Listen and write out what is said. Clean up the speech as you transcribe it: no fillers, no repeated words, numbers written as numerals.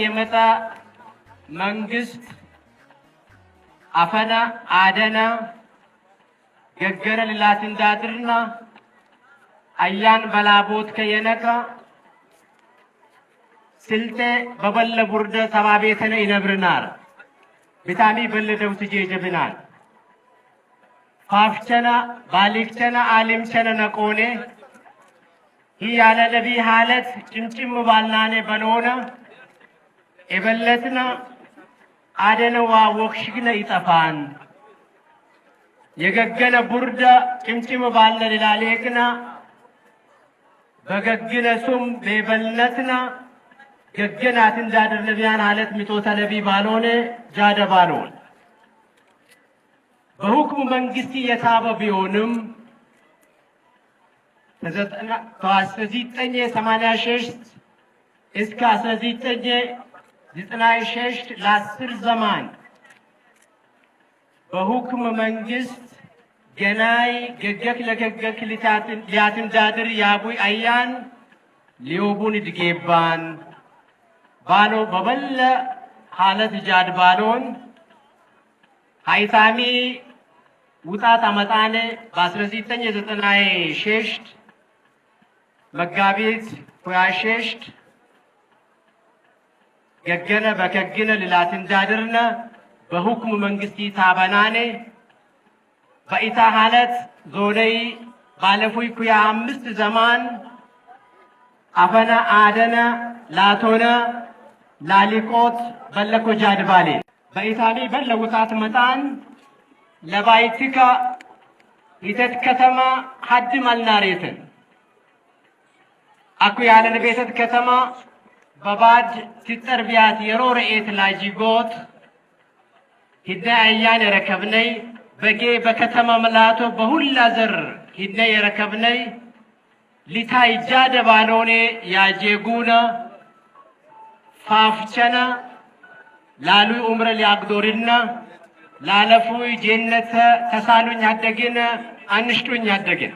የመጣ መንግስት አፈና አደና ገገረ ልላት እንዳድርና አያን በላቦት ከየነካ ስልጤ በበለ ቡርደ ሰባቤተነ ይነብርናል ቢታሚ በለደው ትጄጀብናል ፋፍቸና ባሊክቸና አሊምቸና ነቆኔ ያለ ነቢ ሐለት ጭምጭም ባልናኔ በኖነ ኤበለትና አደነዋ ወክሽግነ ይጠፋን የገገነ ቡርዳ ጭምጭም ባልነ ሊላሌክና በገግነ ሱም በበልነትና ገገናት እንዳደር ነቢያን ሐለት ሚቶታ ነቢ ባልሆነ ጃደ ባልሆነ በሁክሙ መንግስት የታበ ቢሆንም ከ1986 እስከ 1996 ለ10 ዘመን በሁክም መንግስት ገናይ ገገክ ለገገክ ሊያትን ዳድር ያቡይ አያን ሊዮቡን ድጌባን ባሎ በበለ ሐለት ጃድ ባሎን ሃይታሚ ውጣት አመጣነ በ1996 መጋቢት 26 ገገነ በከገነ ልላትን ዳድርነ በሁክም መንግስቲ ታበናኔ በኢታ ሐለት ዞነይ ባለፉይ ኩያ 5 ዘመን አፈና አደነ ላቶነ ላሊቆት በለኮ ጃድባሌ በኢታሊ በለውጣት መጣን ለባይቲካ ይተት ከተማ ሐድ ማልናሬትን አኩ ያለን ቤተት ከተማ በባድ ሲጠርቢያት የሮረኤት ላጂጎት ሂዳ አያን የረከብነይ በጌ በከተማ መላቶ በሁላ ዘር ሂዳ የረከብነይ ሊታይ ጃደ ባሎኔ ያጄጉና ፋፍቸና ላሉ ዑምረ ሊያግዶርና ላለፉ ጀነተ ተሳሉኝ አደገነ አንሽጡኝ አደገነ